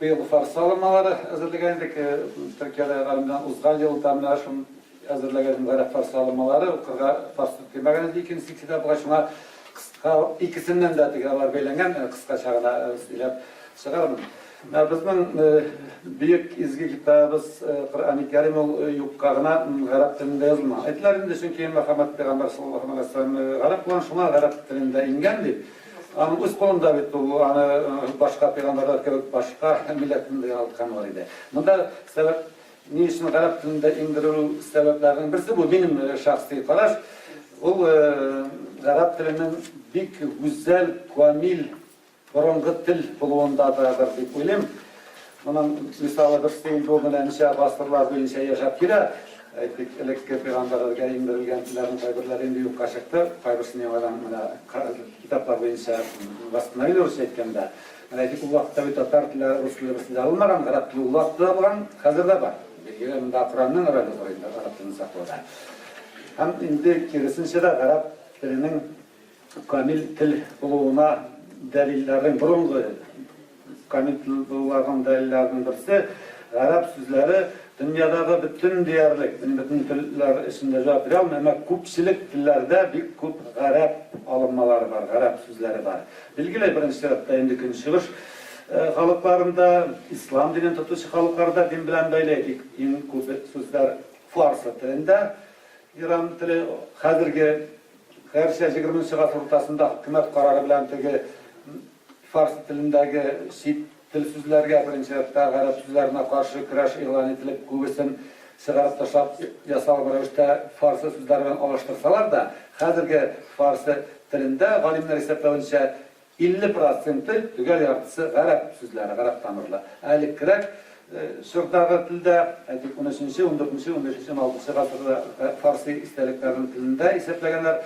быйыл фарс салымалары әзерләгәндек. Төркиядә галимдан узган ел тәмле шун әзерләгән гарәп фарс салымалары укырга фарс тимәгән икенче сиксидә була шуңа кыска икесеннән дә тегеләр бәйләнгән кыскача гына сөйләп чыгармын. Безнең бөек изге китабыбыз Коръән-и Кәрим ул юкка гына гарәп телендә язылмаган. Әйтләр инде чөнки Мөхәммәд пәйгамбәр саллаллаһу алейһи ва саллям гарәп булган шуңа гарәп телендә ингән дип. Аның үз колында бит ул аны башка пәйгамбәрләр кебек башка милләтендә алткан бар иде. Монда сәбәп ни өчен гарәп телендә иңдерү сәбәпләренең берсе бу минем шәхси караш. Ул гарәп теленең бик гүзәл, камил борынгы тел булуындадыр дип уйлыйм. Моның мисалы бер стейн булган ничә гасырлар буенча яшәп килә. Әйтик, элекке пәйгамбәрләргә иңдерелгән телләрнең кайберләре инде юкка чыкты. Кайберсен яңадан китаплар буенча восстановилось әйткәндә. Әйтик, ул вакытта бит татар теле, рус теле берсендә алынмаган, гарәп теле ул вакытта булган, хәзер дә бар. Монда Коранның роле бар инде гарәп телен саклауда. Һәм инде киресенчә дә гарәп теленең камил тел булуына дәлилләрнең борынгы камил тел булуының дәлилләренең берсе гарәп сүзләре dünyadагы bütün diyarlik, bütün tiller içinde cevap veriyorum ama köpçülük tillerde bir köp garap alınmaları var, garap sözleri var. Bilgili birinci tarafta indikin çıkış halklarında, İslam dinin tutuşu halklarda din bilen böyleydik. En köp sözler Farsı tilinde. İran tili hazırki her şey 20. asır ortasında hükümet kararı bilen teki Farsı tilindeki til sözlerge birinci tarafta garap sözlerine karşı kuraş ilan etilip köbüsün çıkarıp taşlap yasalgı rövüşte Farsı sözlerden alıştırsalar da hazırki Farsı tilinde galimler hesaplayınca 50% tügel yartısı garap sözleri, garap tanırlı. Aylık kırak şuradağı tilde 13. 14. 15. 16. asırda Farsı isteliklerinin tilinde hesaplayanlar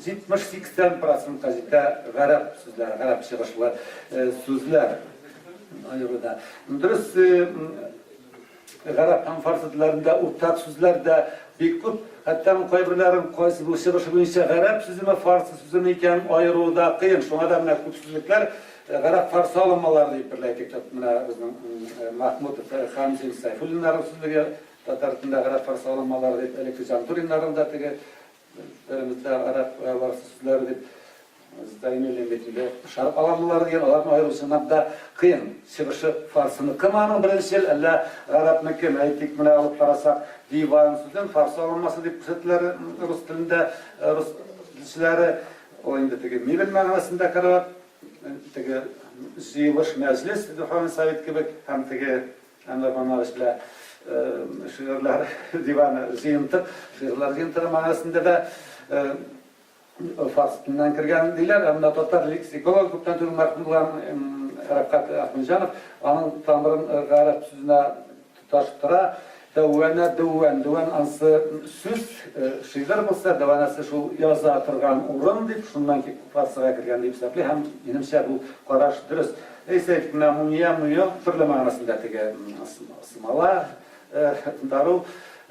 70-80% kazite garap sözleri, garap çıkışlı sözler. Ayırıda. Dürüst garap hem Farsı dillerinde ortak sözlerde bir köp hatta kayberlerin qaysı bu çıkışı boyunca garap sözü mü Farsı sözü mü eken ayırıda kıyın. Şuna da köp sözlükler garap Farsı alınmaları deyip birleytik. Bizim Mahmud Hamzin Sayfullinlerin sözlüğü Tatar tilinde garap Farsı alınmaları deyip Elektrican Turinlerin da elimizde garap Farsı sözleri deyip Zdayimeli betinde şarap alanlar diyen alan ayrılışından da kıyın. Çıkışı Farsını kımanın birinçel, alla Arap'ını kim ayettik mine alıp karasak divan sözden Farsı alınması deyip kısıtları Rus tilinde Rus dilçileri o indi teki mibel manasında karavat teki ziyılış meclis Duhan Said gibi hem teki hem de bana işte şiirler divanı ziyintır şiirler ziyintır manasında da Farsı tilinden kirgen deyler, ama Tatar leksikolog köpten türlü marhum bulan Rakat Ahmedjanov, onun tanrının garap sözüne tutaştıra, Duvan ansı söz, şiir bulsa, Duvanası şu yazı atırgan urun deyip, şundan ki Farsıga kirgen deyip sapli, hem inimşe bu qaraş dürüst. Eyse, mumiya, türlü manasında teki smala, daru,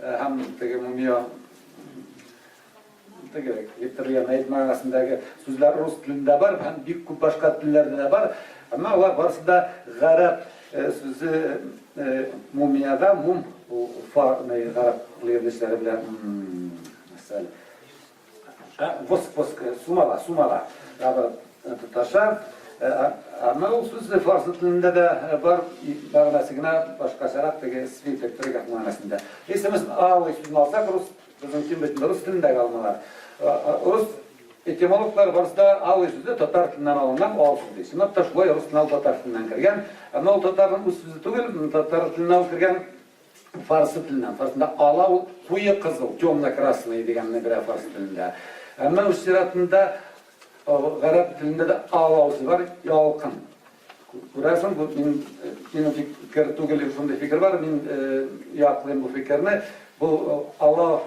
hem teki mumiya, Getirilen ayet manasındaki sözler Rus tilinde var, hem büyük köp başka tillerde de var. Ama onlar varsa garap sözü mumiyada mum garap yerleşleri bile mesela vosk sumala tutaşan ama o söz Farsı tilinde de var manasına başka şaraptaki sivitlik manasında. İşte mesela ağlı sözünü alsak bizim kim Rus tilinde kalmalar. Rus etimologlar varsa ağlı sözü Tatar tilinden alınan ağlı sözü. Şimdi taşlay Rus tilinden Tatar tilinden kirgen. Ama o Tatar'ın üst sözü tügül, Tatar tilinden kirgen Farsı tilinden. Farsında ala kuyu kızıl, темно-красный degenine göre Farsı tilinde. Ama o şiratında garap tilinde de ala sözü var, yalkın. Kurasın bu benim fikir tügül, şunda fikir var, ben yaklıyım bu fikirne. Bu ala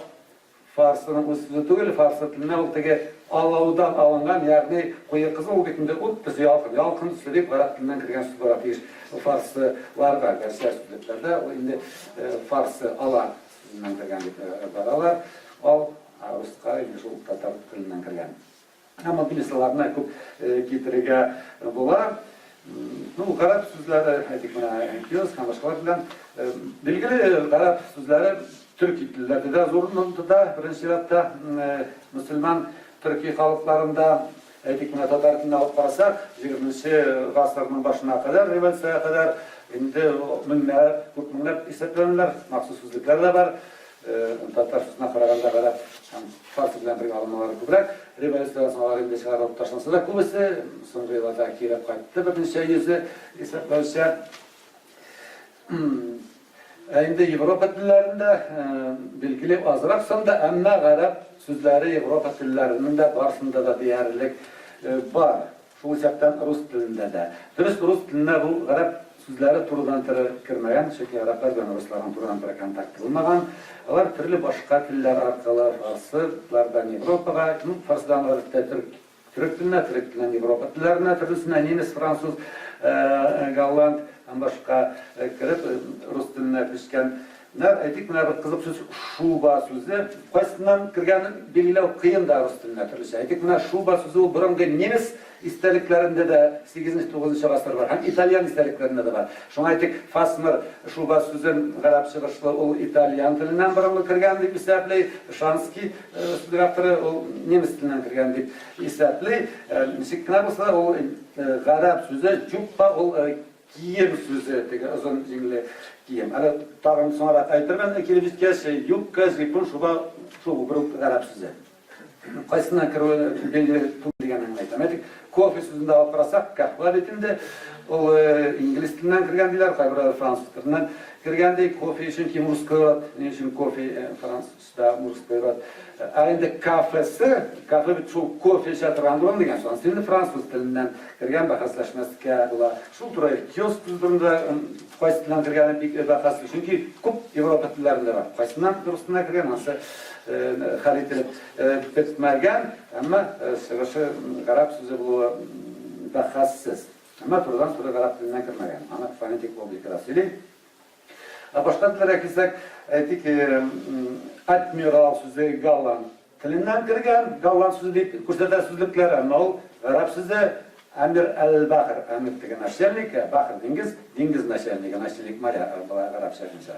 Farsının üstüne tügül, Farsı tiline oltaki Allah'dan alıngan, yani koyu kızıl o getinde uttusu yalkın. Yalkın üstüdeyip garap tilinden kirgen sütü var. Farsı var var, gerçekler sütülüklerde. O indi Farsı ala tilinden kirgen baralar. Al, Rusqa, indi şu Tatar tilinden kirgen. Ama bilisalarına köp getirige bular. Garap sözleri aytik buna diyoruz, başkalar bilen bilgili garap sözleri Türk tillerde de zorunlu da birinci sırada Müslüman Türkiye halklarında aytik buna tatartında alıp karsak 20. asırın başına kadar revolüsyaya kadar şimdi minler, kurtminler hissetlenirler, maksus sözlükler de var. Tatar sözüne kararında garap Farsı bilen bir alımları kubrak revolüsyaya sonra elinde çıkarıp taşlansa da kubisi sonra yıllarda kirep kayıttı. Bir şey yüzü hissetlenirse Şimdi Avrupa dillerinde bilgili azrak sonda ama garap sözleri Avrupa dillerinin de varsında da değerlilik var. Şu sebepten Rus dilinde de. Dürüst Rus dilinde bu garap sözleri turdan kirmeyen, çünkü Araplar ve Rusların turdan kontak kılmagan. Onlar türlü başka diller arkalı Farslardan Avrupa'ya, Fars'dan Türk diline, Türk dilinden Avrupa dillerine, türlüsüne Nimes, Fransız, Galland, başka kirip Rus diline pişken. Aytik buna bir kızıp söz şuba sözü. Koysundan kirgen bilgiyle kıyın da Rus diline türlüsü. Aytik buna şuba sözü o burunga Nimes isterliklerinde de 8. 9. asır var. Hem İtalyan isterliklerinde de var. Şuna aytik Fasmır şuba sözün garap çıkışlı o İtalyan dilinden burunga kirgen deyip isterli. Şanski sözü o Nimes dilinden kirgen deyip isterli. Şıkkına olsa o garap sözü cübba o giyim sözü, uzun cümle giyim. Hani tarım sonra aytırman, ikili bir şey, yupka, zipun, şu grup garap sözü. Kaysından kırı belli tüm diyen anlaytamadık. Kofi sözünde alıp kahve etinde, o İngiliz dilinden kirgen diler, kaybırlar Fransız dilinden kirgen değil, kofi için ki Murs kıyrat, ne için kofi Fransız'da Murs kıyrat. Aynı kahvesi, kahve bir çok kofi şatırandıran diyen sonra, şimdi Fransız dilinden kirgen bakaslaşması kâğıla. Şu turayı kiosk düzdüründe kaysından kirgen bir bakaslı, çünkü kup Avrupa dillerinde var. Kaysından Rus'tan kirgen nasıl kaliteli bitmergen, ama sırası garap sözü bu bakassız. Ama turdan sonra garap dilinden kirmegen. Ama fonetik publikasıyla. Başka dillere gitsek, etik admiral sözü Galland dilinden kirgen, Galland sözü deyip kuşlarda sözlükler ama o garap sözü Amir el-Bahir, Amir degen aşerlik, Bahir dengiz naşerlik, naşerlik Maria, garap şerlikse.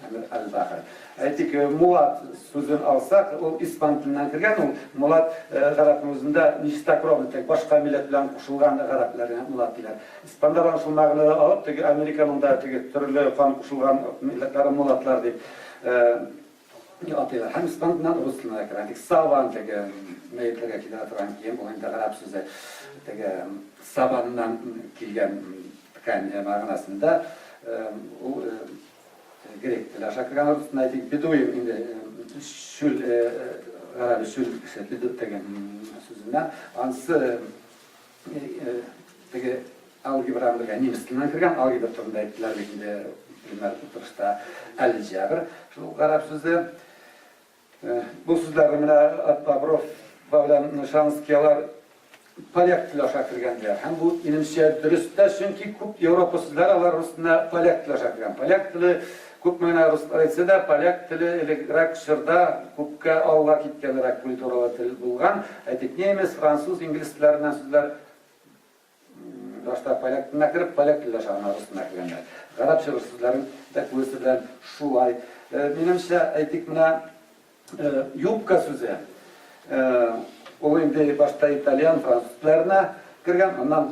Amir el-Bahir. Etik Mulat sözünü alsak, o İspan dilinden kirgen, o Mulat garapın özünde Nistakrov'un başka milletlerden kuşulgan garaplar, Mulat diler. İspanlardan şu mağları alıp, Amerika'nın da türlü fan kuşulgan milletlerin Mulatlar deyip atıyorlar. Hem İspan'dan Rus diline kirgen, Savan tege meyitlerge kide atıran kiyim, o indi garap sözü Savan'dan kilgen mağanasında o gerek diler. Şakırgan Rus'un aytik Beduin indi şül, garabi şül Bedut tegen sözünden. Ansı tege algebramlıga Nimes dilinden kirgen, algebra turunda ettiler bekinde bilimler oturuşta el-Cabir. Şu garap sözü bu sözlerine Atbabrov ve Şanskiyalar Polyak dili aşağı kirgendiler. Hem bu inimşe dürüstte çünkü kup Avrupa sözleri alar Rus'una Polyak dili aşağı kirgen. Polyak dili kup mena Ruslar etse de Polyak dili elektrik şırda kupka Allah kitkenlerek kulturalı dil bulgan. Aytik Nimes, Fransız, İngiliz dillerinden sözler başta Polyak diline kirip Polyak dili aşağı Rus'una kirgendiler. Garap şırır sözlerin de kuvvesinden şu ay. Benimse aytik mena yupka sözü. O indi başta İtalyan, Fransızlarına kirgen, ondan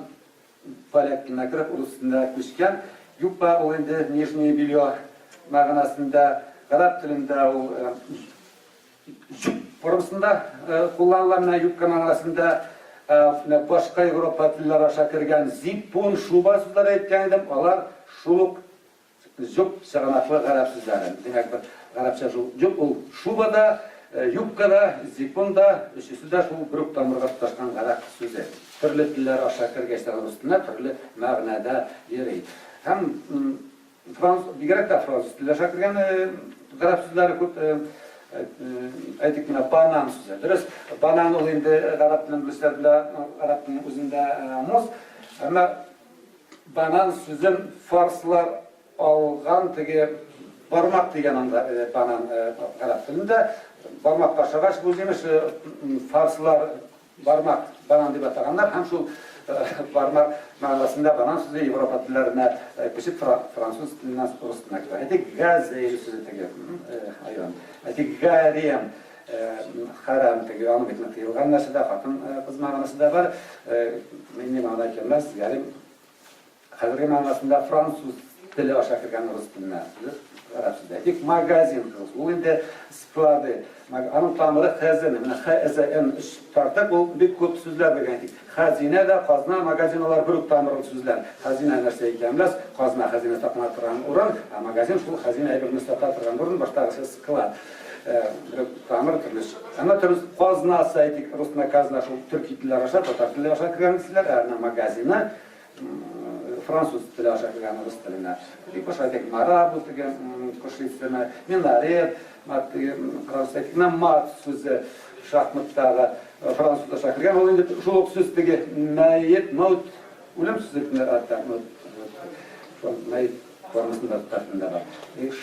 Polyak diline kirip Rus diline köşken. Yuppa o indi Nijni Bilyo mağanasında, Garap dilinde o jup formasında kullanılan yupka mağanasında başka Avrupa diller aşağı kirgen zipun, şuba sözleri etkendim. Onlar şuluk, jup sığınaklı Garap sözleri. Demek bir Garapça jup, o şubada Yupkada, Zipunda, üçüsü de şu gruptan mırgatlaşkan garap sözü. Türlü diller aşağı kirgeçlerin üstüne, türlü mağnada yeri. Hem bir gerek de Fransız diller aşağı kirgen garap sözleri kut, aytik buna banan sözü. Dürüst, banan olayında garap dilin bilirlerle, garap dilin özünde muz. Ama banan sözün Farslar algan tege parmak degen anda banan garap dilinde. Barmak başagaç bu demiş Farslar barmak banan diye ataganlar hem şu barmak manasında banan sözü Avrupa dillerine pişip Fransız dilinden Rus diline gidiyor. Etik gaz sözü tegiyor. Hayvan. Etik gariyem haram tegiyor. Anı bitmek tegiyor. Gannaşı da hatun kız manası da var. Minni manada kelmez. Yani hazırki manasında Fransız dili aşağı kirgen Rus diline. Arapçada. Etik magazin kız. Bu indi sklады. Anın tamırı xəzinə. Xəzən tartak o bir көп sözlər vergəndik. Xəzinə də qazna magazinalar bir tamırlı sözlər. Xəzinə нәрсә икәнләс, qazna xəzinə tapma торган урын, а магазин шул xəzinə bir müstəqil торган урын, баштагысы склад. Bir tamır türlü. Ama türlü qazna saytik Rusna qazna şул türk dillәр аша, татар dillәр аша кергән диләр, ә магазина Fransız dili aşağı kirgen Rus diline. Bir koşaydık marabu diye koşuyusuna, minaret, Fransız'daki mat sözü şahmatları Fransız aşağı kirgen. O indi şu söz diye mayit, maut, ölüm sözlükleri hatta şu mayit formasında tartında var.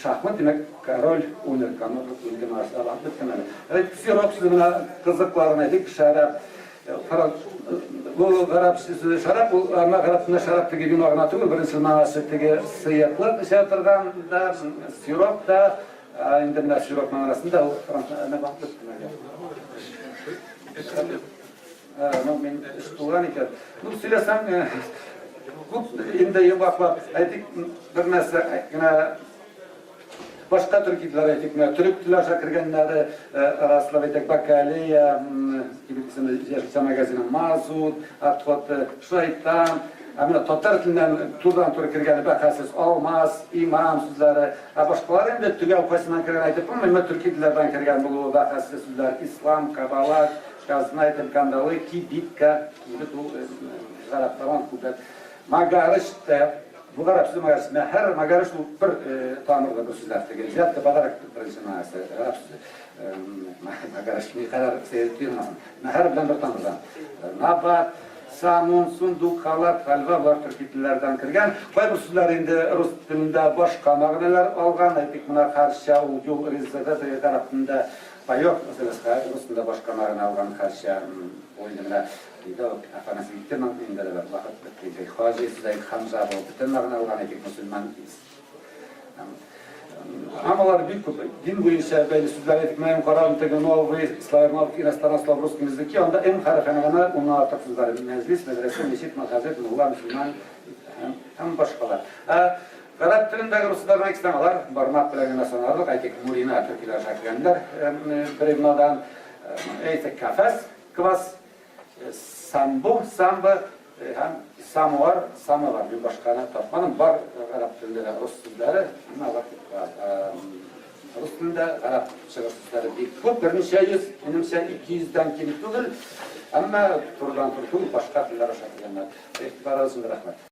Şahmat demek rol oynar, kanal oynar aslında bitmeli. Evet, sirop sözüne kızıklarına dik şarap. Bu Arap sözü şarap, ama Arap'ta şarap gibi bir mağna tümü birinci manası gibi sıyaklı şey yaptırgan da sirop da indemler sirop manasında o Fransız ne baktı ne ben istuğan iken bu silesem bu inde yılbakla etik bir mesela başka Türk dilleri etik Türk dilleri şakirgenleri arasında etik Bakaliya gibi yaşlı magazinin Mazut, Atfot, Şahittan, amına Tatar dilinden turdan tur kirgeni bakasız olmaz, imam sözleri, başkaları indi tügel koysundan kirgen aytıp ama Türk dillerden kirgen buluğu bakasız sözler, İslam, Kabbalah, Gazna etim kandalı, Kibitka gibi bu Araptaran kubet. Magarış da bu Arap sözü magarış, her magarış bu bir tanrıda bu sözler tegel. Ziyadda badarak bir manası, Arap sözü. Magarış ne kadar seyrettiğinmezsin. Her bilen bir tanrıdan. Nabat, samun, sunduk, halat, halva var Türk dillerden kirgen. Bu sözler indi Rus dilinde başka mağneler algan. Etik buna karşı ucul rizada tarafında yok. Mesela Rus dilinde başka mağne algan karşı oyununda. İşte afanası bitirmek indi de vakit bitti. Hacı sizey Hamza bu bütün mağne algan etik Müslümanız. Amalar büyük din boyunca böyle sözler etmeyim karar tegen novi slavno inostan slavruski языки onda en harfenana onun artık sözler meclis medrese meşit mazhabet ulama Müslüman hem başkalar. Arap dilindeki Ruslardan ekstremalar barmak bilen nasyonallık aytek Murina Türkler şakirgenler Brevnadan aytek kafes kvas sambo hem samovar bir başkana tapmanın var Arap dilinde Rus sözleri ama vakit var. Rus dilinde Arap sözleri bir çok birinci yüz, benimse 200'den kimi değil ama turdan başka diller şakirgenler. İhtibar arasında rahmet.